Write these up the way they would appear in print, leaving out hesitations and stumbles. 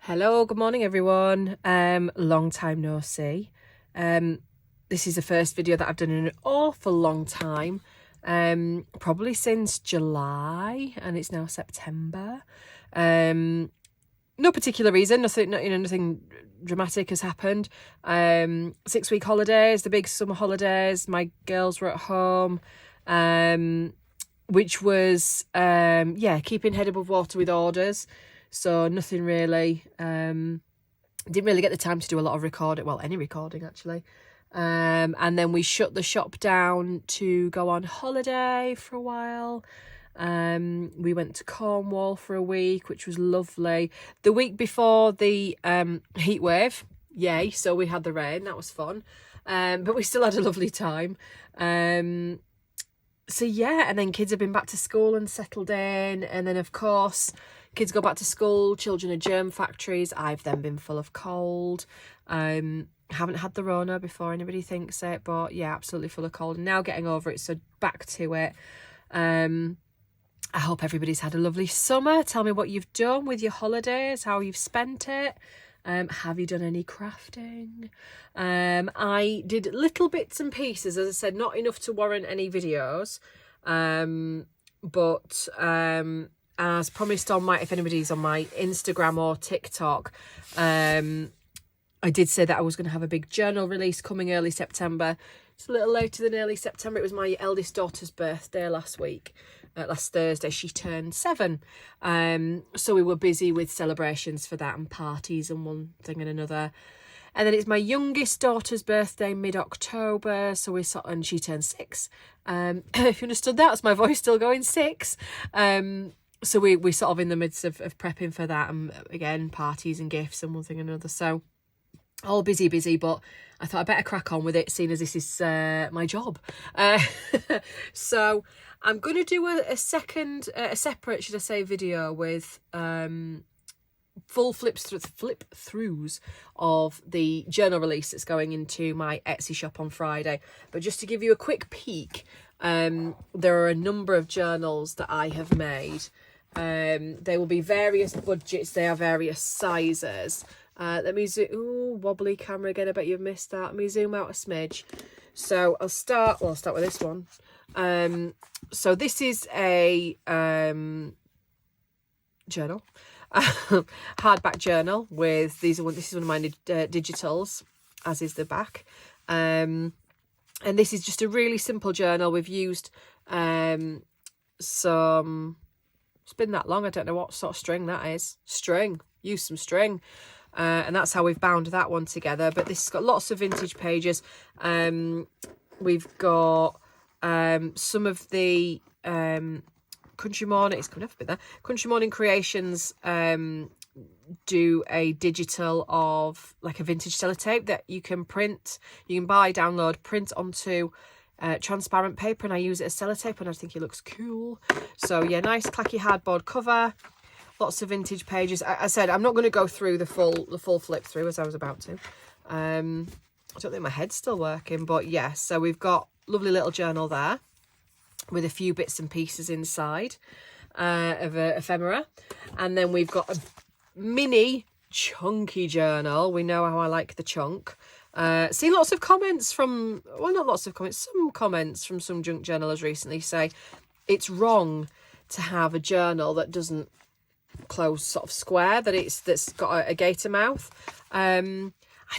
Hello, good morning everyone. Long time no see. This is the first video that I've done in an awful long time. Probably since July, and it's now September. No particular reason, nothing dramatic has happened. 6-week holidays, the big summer holidays. My girls were at home, which was keeping head above water with orders. So nothing really, didn't really get the time to do a lot of recording, well, any recording actually. And then we shut the shop down to go on holiday for a while. We went to Cornwall for a week, which was lovely. The week before the heat wave, yay, so we had the rain, that was fun. But we still had a lovely time. So yeah, and then kids have been back to school and settled in, and then of course kids go back to school, children are germ factories. I've then been full of cold. Haven't had the Rona before anybody thinks it, but yeah, absolutely full of cold. Now getting over it, so back to it. I hope everybody's had a lovely summer. Tell me what you've done with your holidays, how you've spent it. Have you done any crafting? I did little bits and pieces, as I said, not enough to warrant any videos. But as promised on if anybody's on my Instagram or TikTok, I did say that I was going to have a big journal release coming early September. It's a little later than early September. It was my eldest daughter's birthday last Thursday. She turned 7. So we were busy with celebrations for that and parties and one thing and another. And then it's my youngest daughter's birthday mid-October, and she turned 6. If you understood that, it's my voice still going 6. So we're sort of in the midst of prepping for that, and again, parties and gifts and one thing and another. So all busy, but I thought I'd better crack on with it, seeing as this is my job. So I'm going to do a separate, should I say, video with full flip throughs of the journal release that's going into my Etsy shop on Friday. But just to give you a quick peek, there are a number of journals that I have made. They will be various budgets, they are various sizes. Let me zoom. Ooh, wobbly camera again, I bet you've missed that. Let me zoom out a smidge. So I'll start with this one. So this is a journal, hardback journal with this is one of my digitals, as is the back. And this is just a really simple journal. We've used some, it's been that long, I don't know what sort of string that is. Use some string. And that's how we've bound that one together. But this has got lots of vintage pages. We've got some of the Country Morning, it's coming up a bit there. Country Morning Creations do a digital of like a vintage sellotape that you can print, you can buy, download, print onto transparent paper, and I use it as sellotape and I think it looks cool. So yeah, nice clacky hardboard cover, lots of vintage pages. I said I'm not going to go through the full flip through as I was about to. I don't think my head's still working, but yeah, so we've got lovely little journal there with a few bits and pieces inside of ephemera. And then we've got a mini chunky journal. We know how I like the chunk. Seen lots of comments from, well, not lots of comments, some comments from some junk journalers recently say it's wrong to have a journal that doesn't close sort of square, that's got a gaiter mouth. I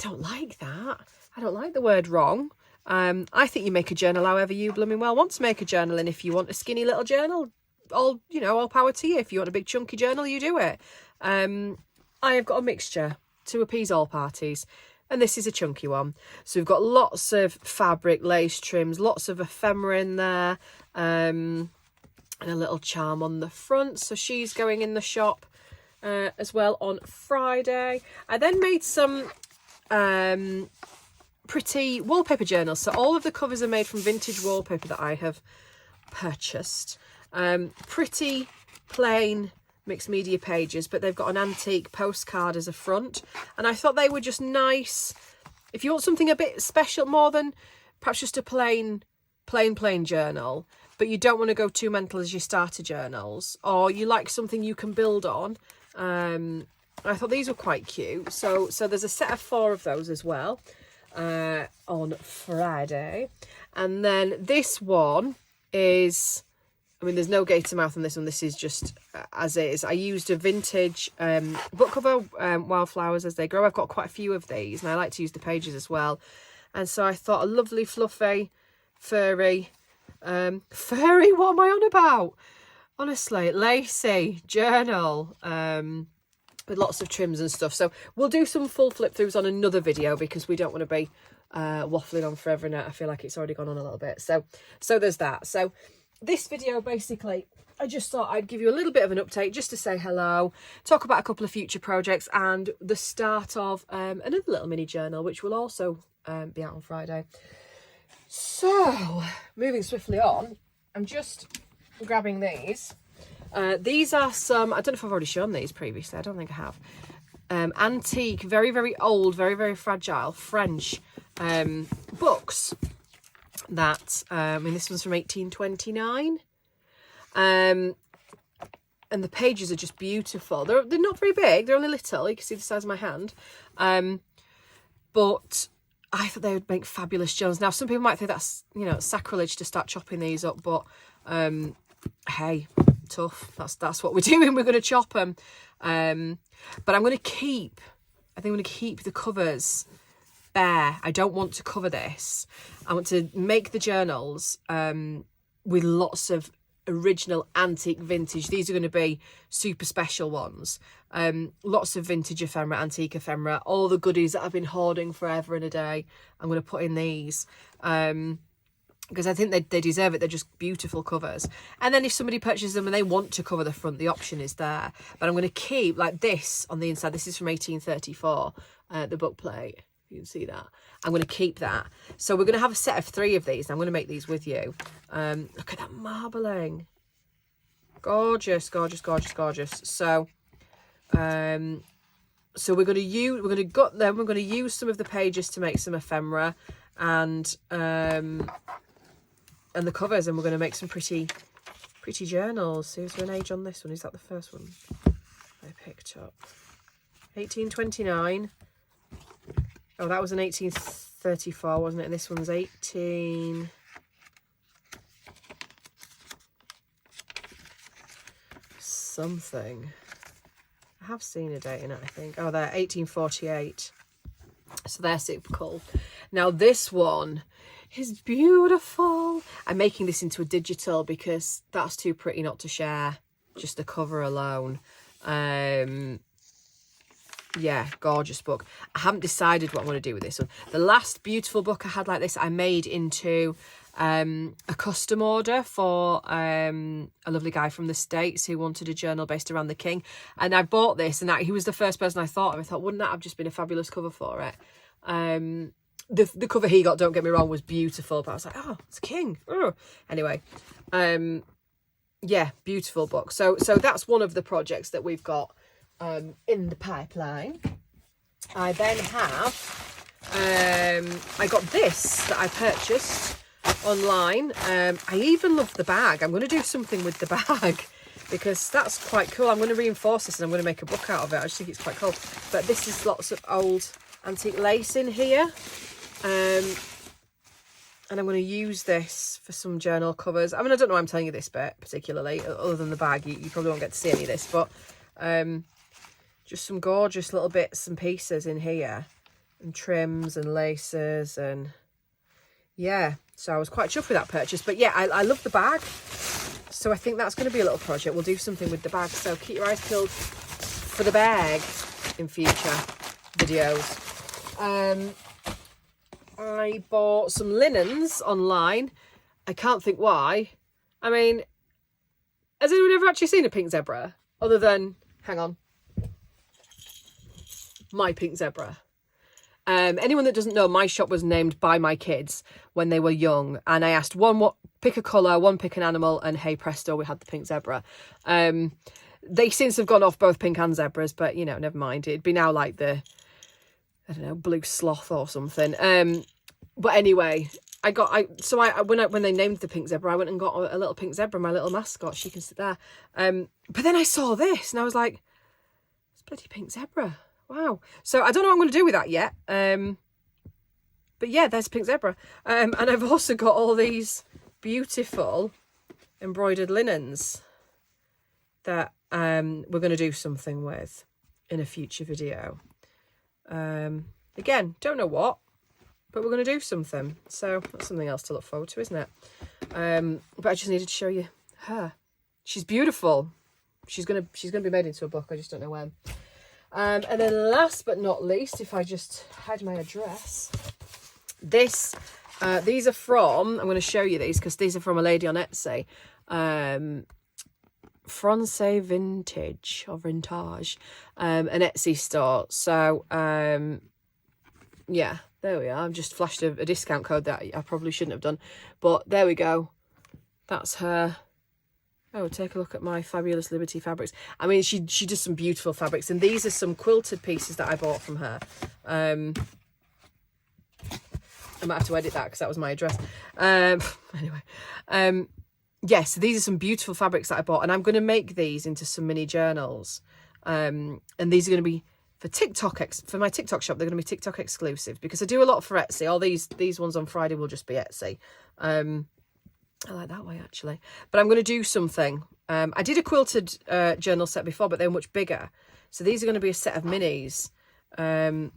don't like that. I don't like the word wrong. I think you make a journal however you blooming well want to make a journal, and if you want a skinny little journal, all power to you. If you want a big chunky journal, you do it. I have got a mixture to appease all parties, and this is a chunky one. So we've got lots of fabric, lace trims, lots of ephemera in there, and a little charm on the front. So she's going in the shop as well on Friday. I then made some pretty wallpaper journals. So all of the covers are made from vintage wallpaper that I have purchased. Pretty plain mixed media pages, but they've got an antique postcard as a front, and I thought they were just nice if you want something a bit special, more than perhaps just a plain journal, but you don't want to go too mental as your starter journals, or you like something you can build on. I thought these were quite cute. So there's a set of 4 of those as well on Friday. And then this one is, I mean, there's no gator mouth on this one. This is just as is. I used a vintage book cover, Wildflowers as They Grow. I've got quite a few of these, and I like to use the pages as well. And so I thought a lovely, fluffy, furry, what am I on about? Honestly, lacy journal with lots of trims and stuff. So we'll do some full flip throughs on another video because we don't want to be waffling on forever now. I feel like it's already gone on a little bit. So there's that. So this video, basically, I just thought I'd give you a little bit of an update just to say hello, talk about a couple of future projects and the start of another little mini journal, which will also be out on Friday. So, moving swiftly on, I'm just grabbing these. These are some, I don't know if I've already shown these previously, I don't think I have. Antique, very, very old, very, very fragile French books that, I mean, this one's from 1829. And the pages are just beautiful. They're not very big, they're only little, you can see the size of my hand. But I thought they would make fabulous journals. Now, some people might think that's, you know, sacrilege to start chopping these up, but hey, tough. That's what we're doing. We're going to chop them. But I'm going to keep, I think I'm going to keep the covers bare. I don't want to cover this. I want to make the journals with lots of original antique vintage. These are going to be super special ones. Lots of vintage ephemera, antique ephemera, all the goodies that I've been hoarding forever and a day. I'm going to put in these because I think they deserve it. They're just beautiful covers. And then if somebody purchases them and they want to cover the front, the option is there. But I'm going to keep like this on the inside. This is from 1834, the book plate. You can see that. I'm going to keep that. So we're going to have a set of 3 of these. And I'm going to make these with you. Look at that marbling. Gorgeous, gorgeous, gorgeous, gorgeous. So we're going to gut them. We're going to use some of the pages to make some ephemera and the covers, and we're going to make some pretty journals. So is there an age on this one? Is that the first one I picked up? 1829. Oh, that was an 1834, wasn't it? And this one's 18... something. I have seen a date in it, I think. Oh, they're 1848. So they're super cool. Now this one is beautiful. I'm making this into a digital because that's too pretty not to share. Just the cover alone. Yeah, gorgeous book. I haven't decided what I'm going to do with this one. The last beautiful book I had like this, I made into a custom order for a lovely guy from the States who wanted a journal based around the king. And I bought this, and he was the first person I thought of. I thought, wouldn't that have just been a fabulous cover for it? The cover he got, don't get me wrong, was beautiful, but I was like, oh, it's a king. Oh. Anyway, yeah, beautiful book. So that's one of the projects that we've got in the pipeline. I then have I got this that I purchased online. I even love the bag. I'm going to do something with the bag because that's quite cool. I'm going to reinforce this and I'm going to make a book out of it. I just think it's quite cool. But this is lots of old antique lace in here, and I'm going to use this for some journal covers. I mean, I don't know why I'm telling you this bit particularly, other than the bag. You probably won't get to see any of this, but just some gorgeous little bits and pieces in here, and trims and laces, and yeah, so I was quite chuffed with that purchase. But yeah, I love the bag, so I think that's going to be a little project. We'll do something with the bag, so keep your eyes peeled for the bag in future videos. I bought some linens online. I can't think why. I mean, has anyone ever actually seen a pink zebra other than, hang on, my pink zebra? Anyone that doesn't know, my shop was named by my kids when they were young, and I asked one pick a colour, one pick an animal, and hey presto, we had the pink zebra. They since have gone off both pink and zebras, but you know, never mind. It'd be now like the, I don't know, blue sloth or something. But anyway, when they named the pink zebra, I went and got a little pink zebra, my little mascot. She can sit there. But then I saw this and I was like, it's bloody pink zebra. Wow. So I don't know what I'm going to do with that yet. But yeah, there's pink zebra. And I've also got all these beautiful embroidered linens that we're going to do something with in a future video. Again, don't know what, but we're going to do something. So that's something else to look forward to, isn't it? But I just needed to show you her. She's beautiful. She's gonna be made into a book. I just don't know when. And then last but not least, if I just hide my address, these are from, I'm going to show you these because these are from a lady on Etsy. Francais Vintage or Vintage, an Etsy store. So yeah, there we are. I've just flashed a discount code that I probably shouldn't have done, but there we go. That's her. Oh, take a look at my fabulous Liberty fabrics. I mean, she does some beautiful fabrics, and these are some quilted pieces that I bought from her. I might have to edit that because that was my address. Anyway, yeah, so these are some beautiful fabrics that I bought, and I'm going to make these into some mini journals. And these are going to be for TikTok, for my TikTok shop. They're going to be TikTok exclusive because I do a lot for Etsy. All these ones on Friday will just be Etsy. I like that way actually, but I'm going to do something. I did a quilted journal set before, but they were much bigger. So these are going to be a set of minis. I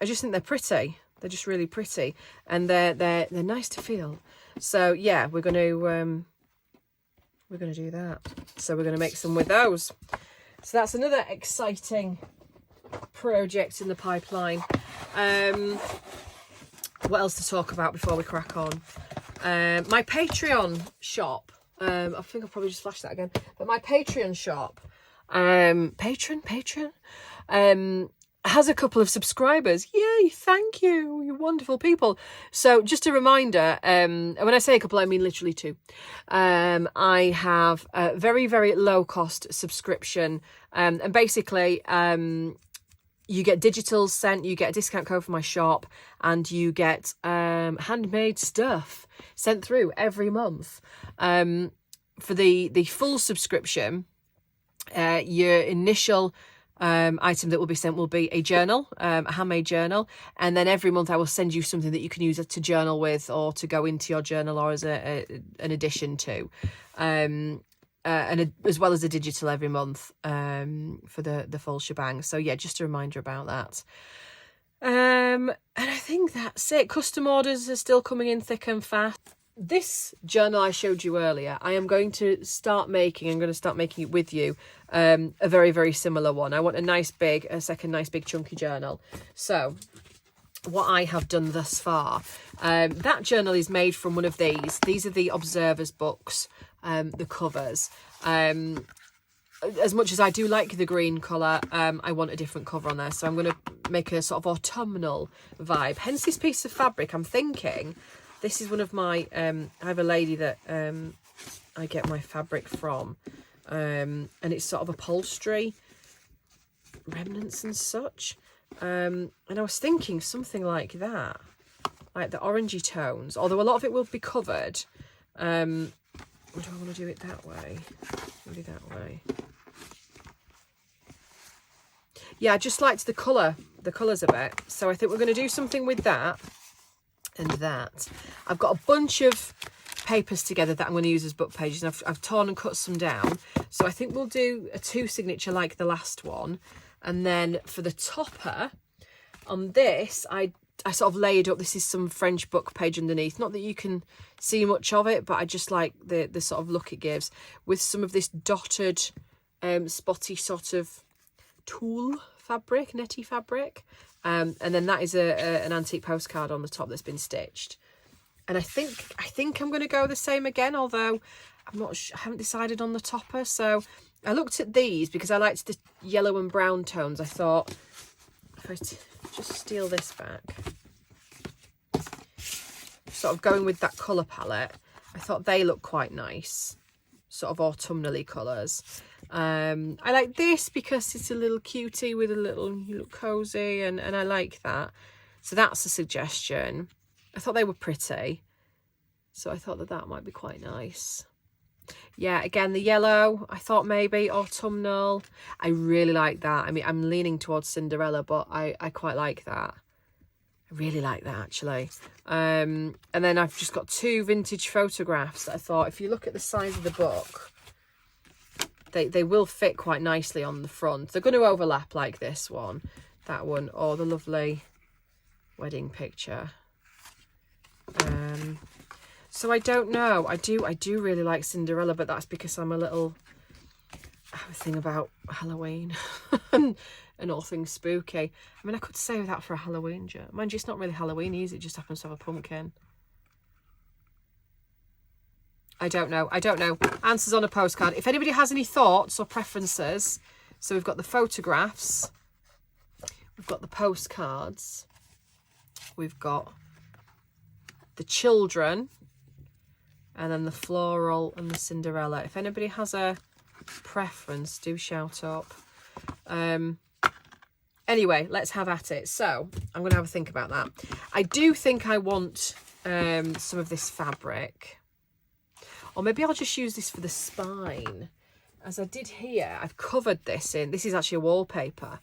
just think they're pretty. They're just really pretty, and they're nice to feel. So yeah, we're going to do that. So we're going to make some with those. So that's another exciting project in the pipeline. What else to talk about before we crack on? My Patreon shop. I think I'll probably just flash that again. But my Patreon shop, patron, has a couple of subscribers. Yay! Thank you, you wonderful people. So just a reminder, and when I say a couple, I mean literally two. I have a very, very low cost subscription, and basically, you get digitals sent, you get a discount code for my shop, and you get handmade stuff sent through every month. For the full subscription, your initial item that will be sent will be a journal, a handmade journal, and then every month I will send you something that you can use to journal with or to go into your journal or as an addition to. And as well as a digital every month for the full shebang. So yeah, just a reminder about that. And I think that's it. Custom orders are still coming in thick and fast. This journal I showed you earlier, I am going to start making. I'm going to start making it with you. A very, very similar one. I want a second nice big chunky journal. So what I have done thus far, that journal is made from one of these. These are the Observer's books. The covers. As much as I do like the green colour, I want a different cover on there. So I'm going to make a sort of autumnal vibe. Hence this piece of fabric. I'm thinking this is one of my... I have a lady that I get my fabric from. And it's sort of upholstery remnants and such. And I was thinking something like that. Like the orangey tones. Although a lot of it will be covered. Or do I want to do it that way? Maybe that way. Yeah, I just liked the colours of it. So I think we're going to do something with that and that. I've got a bunch of papers together that I'm going to use as book pages. And I've torn and cut some down. So I think we'll do a 2 signature like the last one. And then for the topper, on this, I sort of laid up, this is some French book page underneath. Not that you can see much of it, but I just like the sort of look it gives with some of this dotted, spotty sort of tulle fabric, netty fabric. And then that is an antique postcard on the top that's been stitched. And I think I'm going to go the same again, although I haven't decided on the topper. So I looked at these because I liked the yellow and brown tones. I thought, if I just steal this back, sort of going with that colour palette, I thought they look quite nice, sort of autumnally colours. I like this because it's a little cutie with a little, you look cosy, and I like that. So that's a suggestion. I thought they were pretty, so I thought that might be quite nice. Yeah, again, the yellow, I thought maybe autumnal. I really like that. I mean, I'm leaning towards Cinderella, but I quite like that. I really like that, actually. And then I've just got 2 vintage photographs that I thought, if you look at the size of the book, they will fit quite nicely on the front. They're going to overlap like this one, that one, or the lovely wedding picture. So I don't know. I do really like Cinderella, but that's because I'm a little... I have a thing about Halloween and all things spooky. I mean, I could save that for a Halloween joke. Mind you, it's not really Halloween, is it? It just happens to have a pumpkin. I don't know. I don't know. Answers on a postcard. If anybody has any thoughts or preferences, so we've got the photographs, we've got the postcards, we've got the children, and then the floral and the Cinderella. If anybody has a preference, do shout up. Anyway, let's have at it. So I'm going to have a think about that. I do think I want some of this fabric. Or maybe I'll just use this for the spine. As I did here, I've covered this in... This is actually a wallpaper.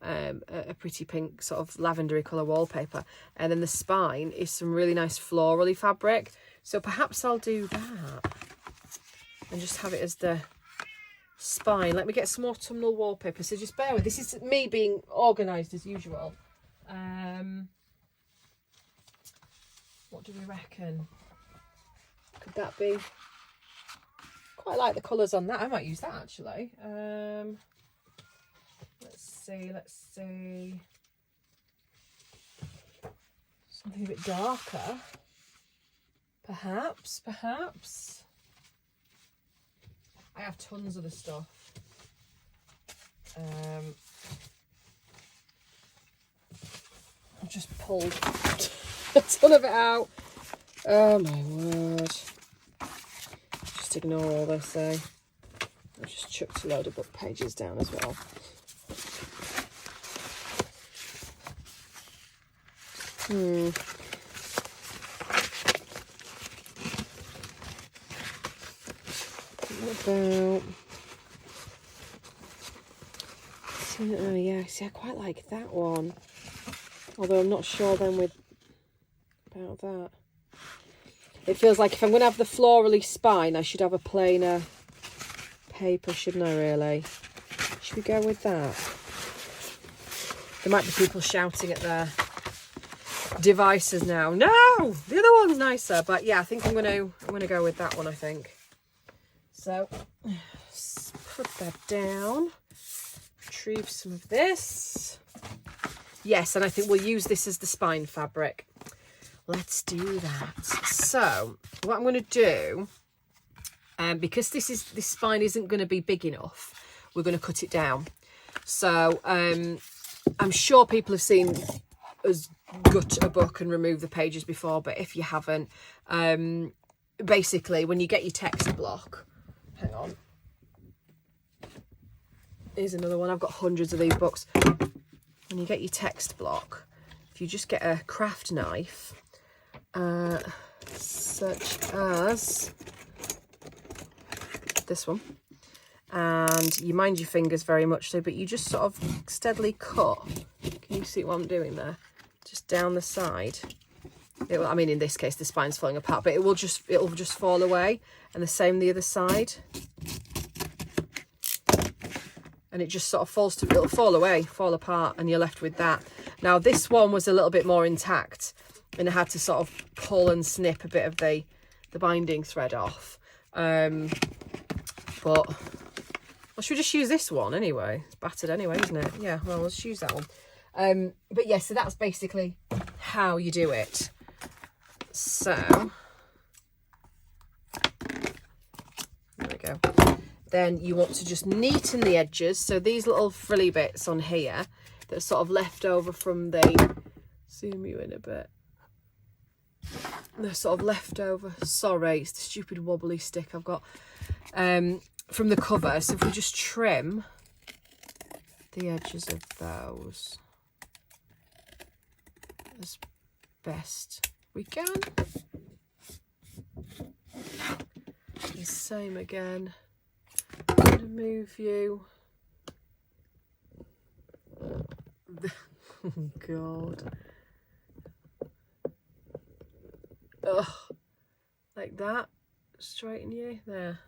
A pretty pink sort of lavendery colour wallpaper. And then the spine is some really nice florally fabric. So perhaps I'll do that. And just have it as the spine. Let me get some autumnal wallpaper. So just bear with. This is me being organised as usual. What do we reckon? Could that be... Quite like the colours on that. I might use that actually. Let's see. Something a bit darker. Perhaps. I have tons of the stuff. I've just pulled a ton of it out. Oh my word. Just ignore all this, eh? I've just chucked a load of book pages down as well. What about... Oh yeah, see, I quite like that one. Although I'm not sure then about that. It feels like if I'm going to have the florally spine, I should have a plainer paper, shouldn't I, really? Should we go with that? There might be people shouting at their devices now. No! The other one's nicer. But yeah, I think I'm going to go with that one, I think. So, let's put that down. Retrieve some of this. Yes, and I think we'll use this as the spine fabric. Let's do that. So what I'm going to do, because this spine isn't going to be big enough, we're going to cut it down. So I'm sure people have seen us gut a book and remove the pages before, but if you haven't, basically when you get your text block, hang on, here's another one. I've got hundreds of these books. When you get your text block, if you just get a craft knife, such as this one, and you mind your fingers very much so, but you just sort of steadily cut. Can you see what I'm doing there? Just down the side. It will, I mean, in this case, the spine's falling apart, but it'll just fall away, and the same the other side. And it just sort of falls to, it'll fall away, fall apart, and you're left with that. Now, this one was a little bit more intact, and I had to sort of pull and snip a bit of the binding thread off. But, well, should we just use this one anyway? It's battered anyway, isn't it? Yeah, well, let's use that one. But yeah, so that's basically how you do it. So, there we go. Then you want to just neaten the edges. So these little frilly bits on here that are sort of left over from the, zoom you in a bit. They're sort of left over. Sorry, it's the stupid wobbly stick I've got from the cover. So if we just trim the edges of those as best we can. Same again. I'm going to move you. Oh God. Ugh. Like that. Straighten you. There.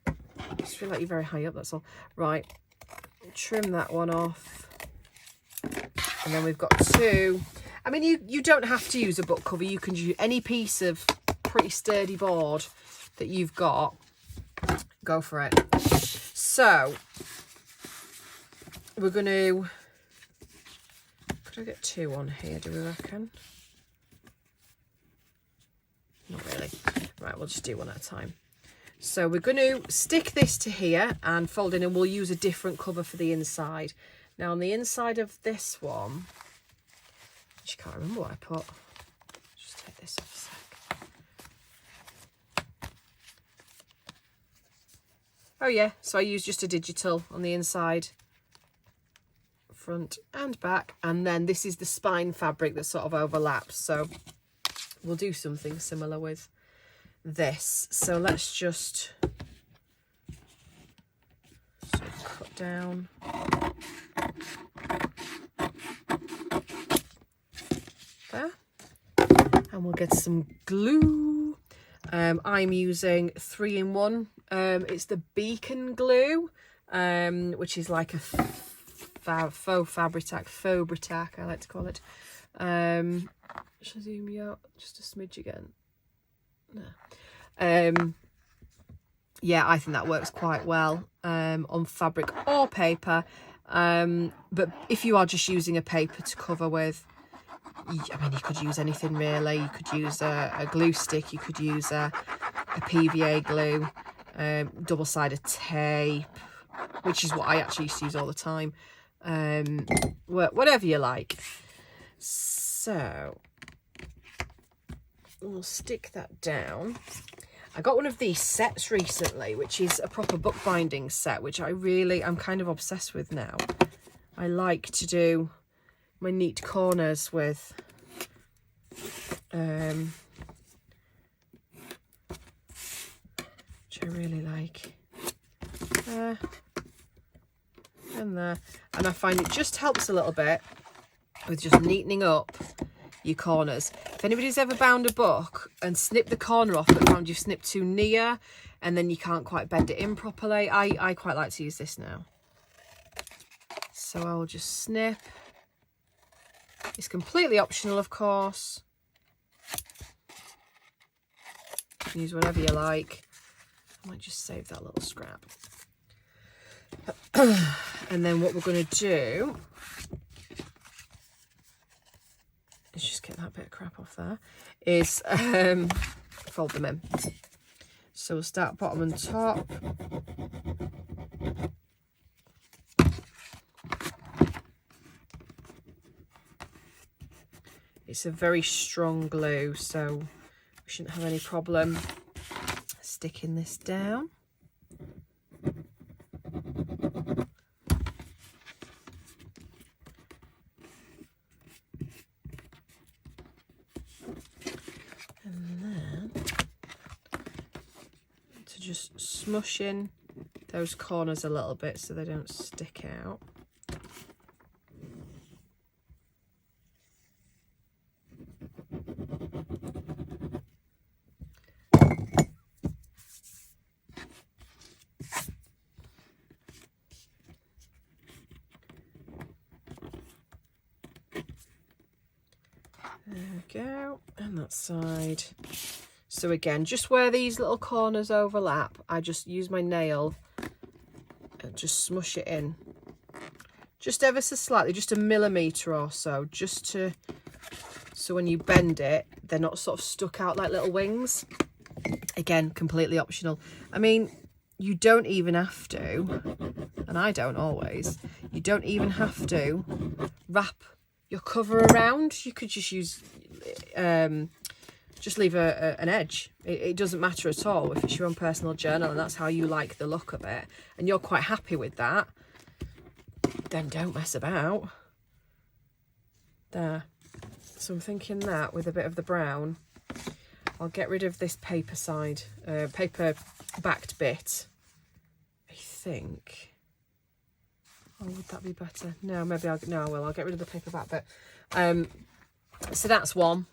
I just feel like you're very high up, that's all. Right. Trim that one off. And then we've got two. I mean, you don't have to use a book cover. You can use any piece of pretty sturdy board that you've got. Go for it. So, we're going to... Could I get two on here, do we reckon? Not really. Right, we'll just do one at a time. So we're going to stick this to here and fold in, and we'll use a different cover for the inside. Now on the inside of this one, I just can't remember what I put. Just take this off a sec. Oh yeah, so I used just a digital on the inside, front and back, and then this is the spine fabric that sort of overlaps. So we'll do something similar with this. So let's just sort of cut down. There. And we'll get some glue. I'm using 3-in-1. It's the Beacon glue, which is like a faux fabric, I like to call it. Should I zoom you out just a smidge again? No. Yeah, I think that works quite well on fabric or paper. But if you are just using a paper to cover with, I mean, you could use anything really. You could use a glue stick, you could use a PVA glue, double-sided tape, which is what I actually used to use all the time. Whatever you like. So we'll stick that down. I got one of these sets recently, which is a proper bookbinding set, which I'm kind of obsessed with now. I like to do my neat corners with which I really like. There and there. And I find it just helps a little bit with just neatening up your corners. If anybody's ever bound a book and snipped the corner off but found you've snipped too near and then you can't quite bend it in properly, I quite like to use this now. So I will just snip. It's completely optional, of course. You can use whatever you like. I might just save that little scrap. And then what we're going to do is just get that bit of crap off there, is fold them in. So we'll start bottom and top. It's a very strong glue, so we shouldn't have any problem sticking this down. And then to just smush in those corners a little bit so they don't stick out. There we go, and that side. So again, just where these little corners overlap, I just use my nail and just smush it in. Just ever so slightly, just a millimetre or so, just to, so when you bend it, they're not sort of stuck out like little wings. Again, completely optional. I mean, you don't even have to, and I don't always, you don't even have to wrap your cover around. You could just use, just leave an edge. It doesn't matter at all if it's your own personal journal and that's how you like the look of it and you're quite happy with that, then don't mess about. There. So I'm thinking that with a bit of the brown, I'll get rid of this paper side, paper backed bit, I think. Oh, would that be better? No, maybe I'll get rid of the paper back bit. So that's one.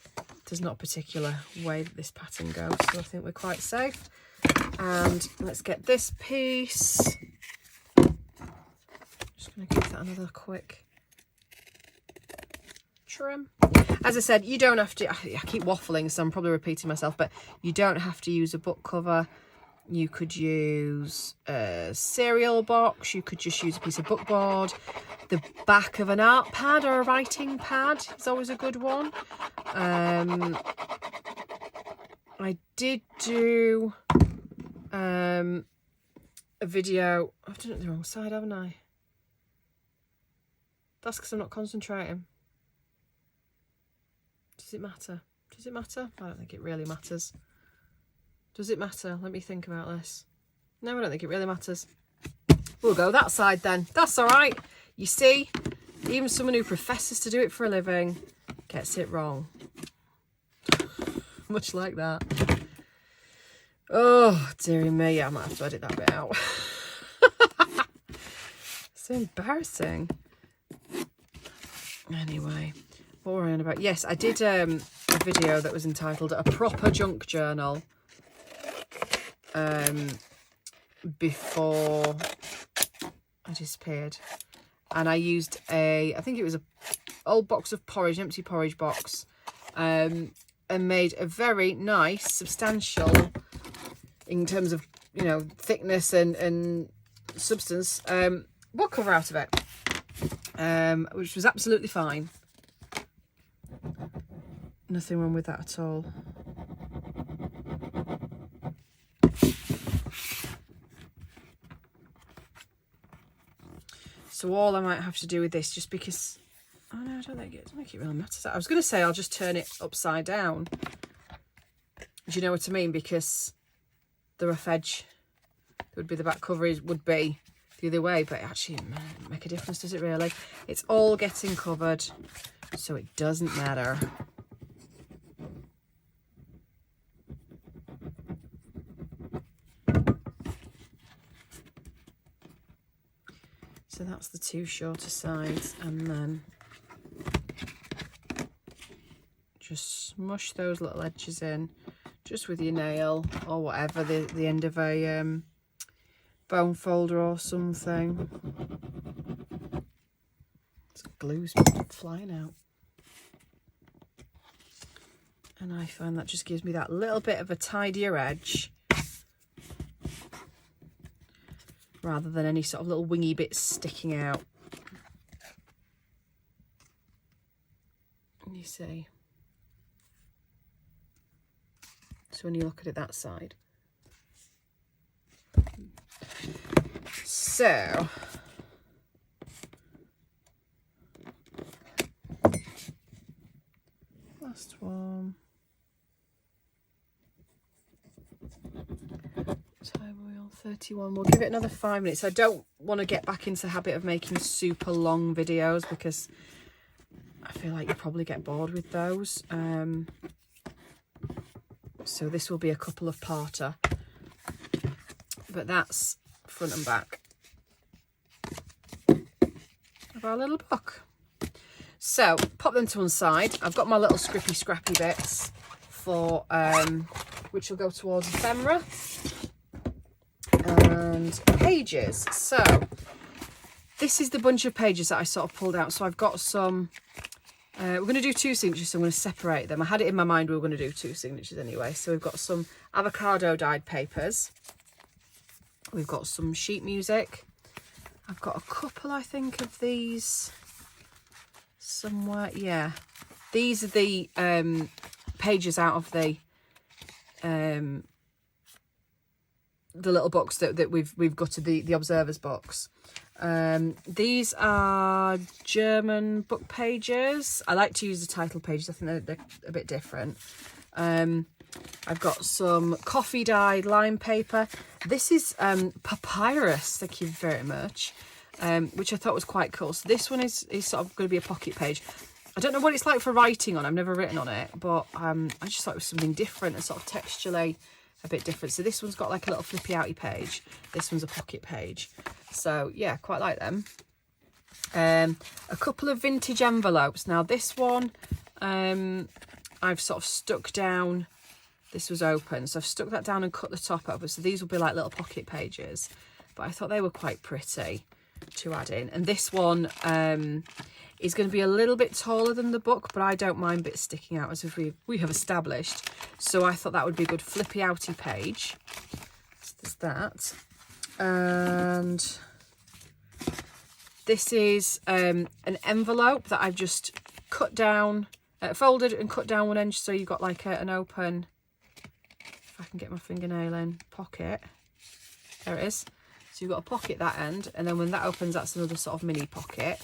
There's not a particular way that this pattern goes, so I think we're quite safe. And let's get this piece. Just going to give that another quick trim. As I said, you don't have to, I keep waffling, so I'm probably repeating myself, but you don't have to use a book cover. You could use a cereal box, you could just use a piece of bookboard. The back of an art pad or a writing pad is always a good one. I did do a video, I've done it the wrong side, haven't I? That's because I'm not concentrating. Does it matter? Does it matter? I don't think it really matters. Does it matter? Let me think about this. No, I don't think it really matters. We'll go that side then. That's all right. You see, even someone who professes to do it for a living gets it wrong. Much like that. Oh, dearie me. I might have to edit that bit out. So embarrassing. Anyway, what were I on about? Yes, I did a video that was entitled A Proper Junk Journal. Before I disappeared, and I used I think it was a old box of porridge, empty porridge box, and made a very nice, substantial, in terms of, you know, thickness and substance, book cover out of it, which was absolutely fine. Nothing wrong with that at all. So all I might have to do with this, just because, oh no, I don't think it really matters. I was going to say I'll just turn it upside down. Do you know what I mean? Because the rough edge would be the back cover, would be the other way, but it actually doesn't make a difference, does it really? It's all getting covered, so it doesn't matter. So that's the two shorter sides, and then just smush those little edges in, just with your nail or whatever, the end of a bone folder or something. This glue's flying out. And I find that just gives me that little bit of a tidier edge, rather than any sort of little wingy bits sticking out. And you see. So when you look at it that side. So last one. Time wheel 31. We'll give it another 5 minutes. I don't want to get back into the habit of making super long videos, because I feel like you probably get bored with those. So this will be a couple of parter, but that's front and back of our little book. So pop them to one side. I've got my little scrappy bits for which will go towards ephemera and pages. So this is the bunch of pages that I sort of pulled out. So I've got some, we're going to do 2 signatures, so I'm going to separate them. I had it in my mind we were going to do 2 signatures anyway. So we've got some avocado dyed papers. We've got some sheet music. I've got a couple, I think, of these somewhere. Yeah, these are the pages out of the little box that we've got to the observer's box. These are German book pages. I like to use the title pages. I think they're a bit different. I've got some coffee dyed lime paper. This is papyrus, thank you very much, which I thought was quite cool. So this one is sort of going to be a pocket page. I don't know what it's like for writing on. I've never written on it, but I just thought it was something different and sort of texturally a bit different. So this one's got like a little flippy outy page. This one's a pocket page. So yeah, quite like them. A couple of vintage envelopes. Now this one, I've sort of stuck down. This was open, so I've stuck that down and cut the top open. So these will be like little pocket pages, but I thought they were quite pretty to add in. And this one is going to be a little bit taller than the book, but I don't mind bits sticking out, as if we have established. So I thought that would be a good flippy outy page. So there's that. And this is an envelope that I've just cut down, folded and cut down one end, so you've got like an open, if I can get my fingernail in, pocket. There it is. So you've got a pocket that end, and then when that opens, that's another sort of mini pocket.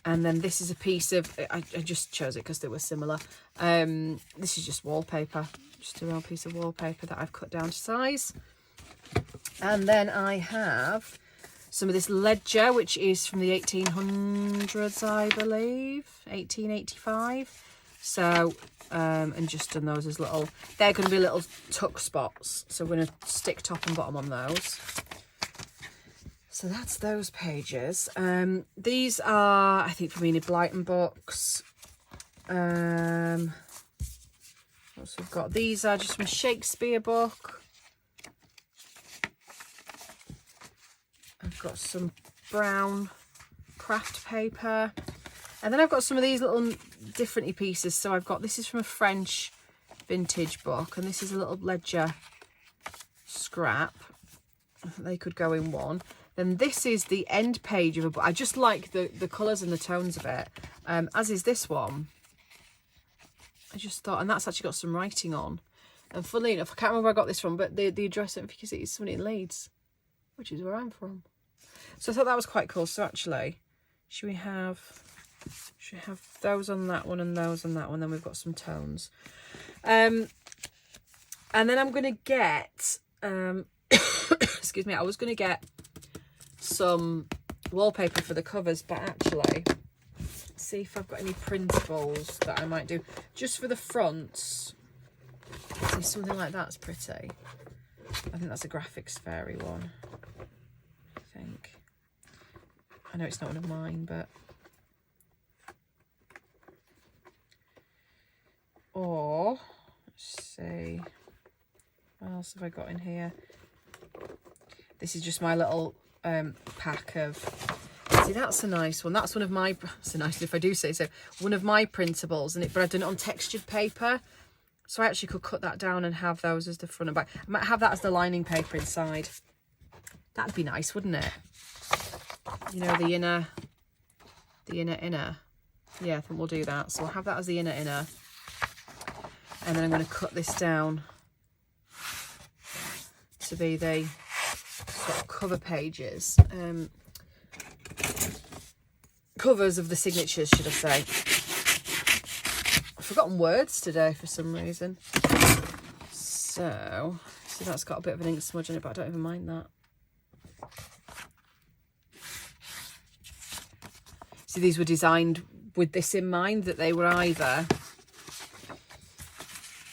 And then this is a piece of, I just chose it because they were similar. This is just wallpaper, just a round piece of wallpaper that I've cut down to size. And then I have some of this ledger, which is from the 1800s, I believe, 1885. So, and just done those as little, they're going to be little tuck spots. So we're going to stick top and bottom on those. So that's those pages. These are, I think, from Enid Blyton books. What else we've got? These are just from a Shakespeare book. I've got some brown craft paper. And then I've got some of these little different pieces. So I've got, this is from a French vintage book, and this is a little ledger scrap. They could go in one. Then this is the end page of a book. I just like the colours and the tones of it, as is this one. I just thought, and that's actually got some writing on. And funnily enough, I can't remember where I got this from, but the address, if you can see, is somebody in Leeds, which is where I'm from. So I thought that was quite cool. So actually, should we have those on that one and those on that one? Then we've got some tones. And then I'm going to get, excuse me, I was going to get some wallpaper for the covers, but actually, see if I've got any printables that I might do just for the fronts. See, something like that's pretty. I think that's a Graphics Fairy one, I think. I know it's not one of mine, but or let's see, what else have I got in here? This is just my little pack of, see, that's a nice one. That's one of my, it's a nice, if I do say so, one of my printables, and but I've done it on textured paper, so I actually could cut that down and have those as the front and back. I might have that as the lining paper inside. That'd be nice, wouldn't it? You know, the inner. Yeah, I think we'll do that. So I'll have that as the inner, and then I'm going to cut this down to be the sort of cover pages, covers of the signatures, should I say. I've forgotten words today for some reason. So that's got a bit of an ink smudge on it, but I don't even mind that. So these were designed with this in mind, that they were either,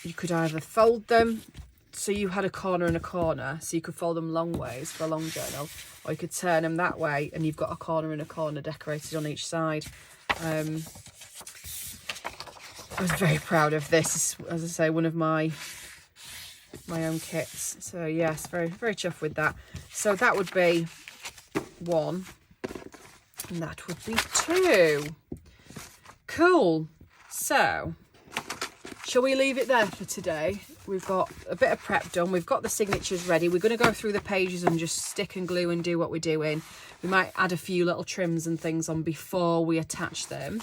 you could either fold them, so you had a corner and a corner, so you could fold them long ways for a long journal, or you could turn them that way and you've got a corner and a corner decorated on each side. I was very proud of this, as I say, one of my own kits. So yes, very, very chuffed with that. So that would be one, and that would be two. Cool. So shall we leave it there for today? We've got a bit of prep done. We've got the signatures ready. We're going to go through the pages and just stick and glue and do what we're doing. We might add a few little trims and things on before we attach them.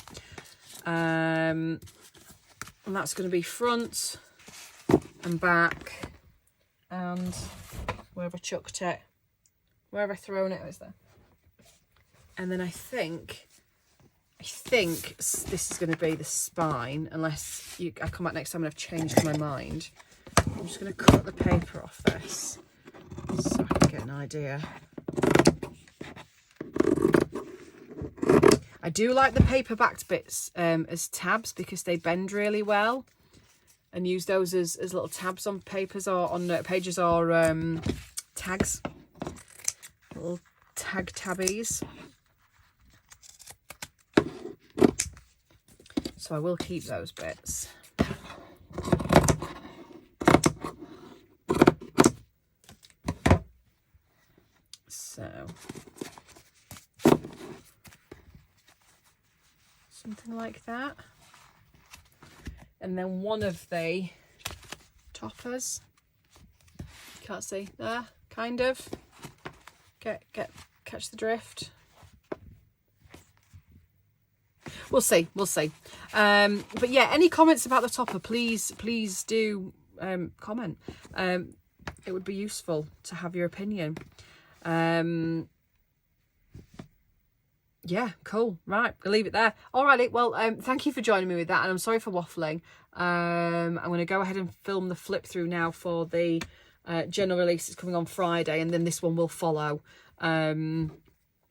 And that's going to be front and back and where have I chucked it? Where have I thrown it? Oh, it's there. And then I think this is going to be the spine, unless I come back next time and I've changed my mind. I'm just going to cut the paper off this so I can get an idea. I do like the paper backed bits as tabs because they bend really well, and use those as little tabs on papers or on pages or tags, little tag tabbies. So I will keep those bits. So something like that. And then one of the toppers, can't see there, kind of catch the drift. We'll see. But yeah, any comments about the topper, please do comment. It would be useful to have your opinion. Yeah, cool. Right, we'll leave it there. Alrighty, well, thank you for joining me with that, and I'm sorry for waffling. I'm going to go ahead and film the flip through now for the journal release. It's coming on Friday, and then this one will follow. And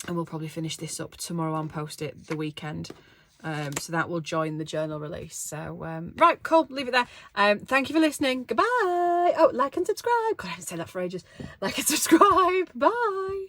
we'll probably finish this up tomorrow and post it the weekend. So that will join the journal release. So, right, cool, leave it there. Thank you for listening. Goodbye. Oh, like and subscribe. God, I haven't said that for ages. Like and subscribe. Bye.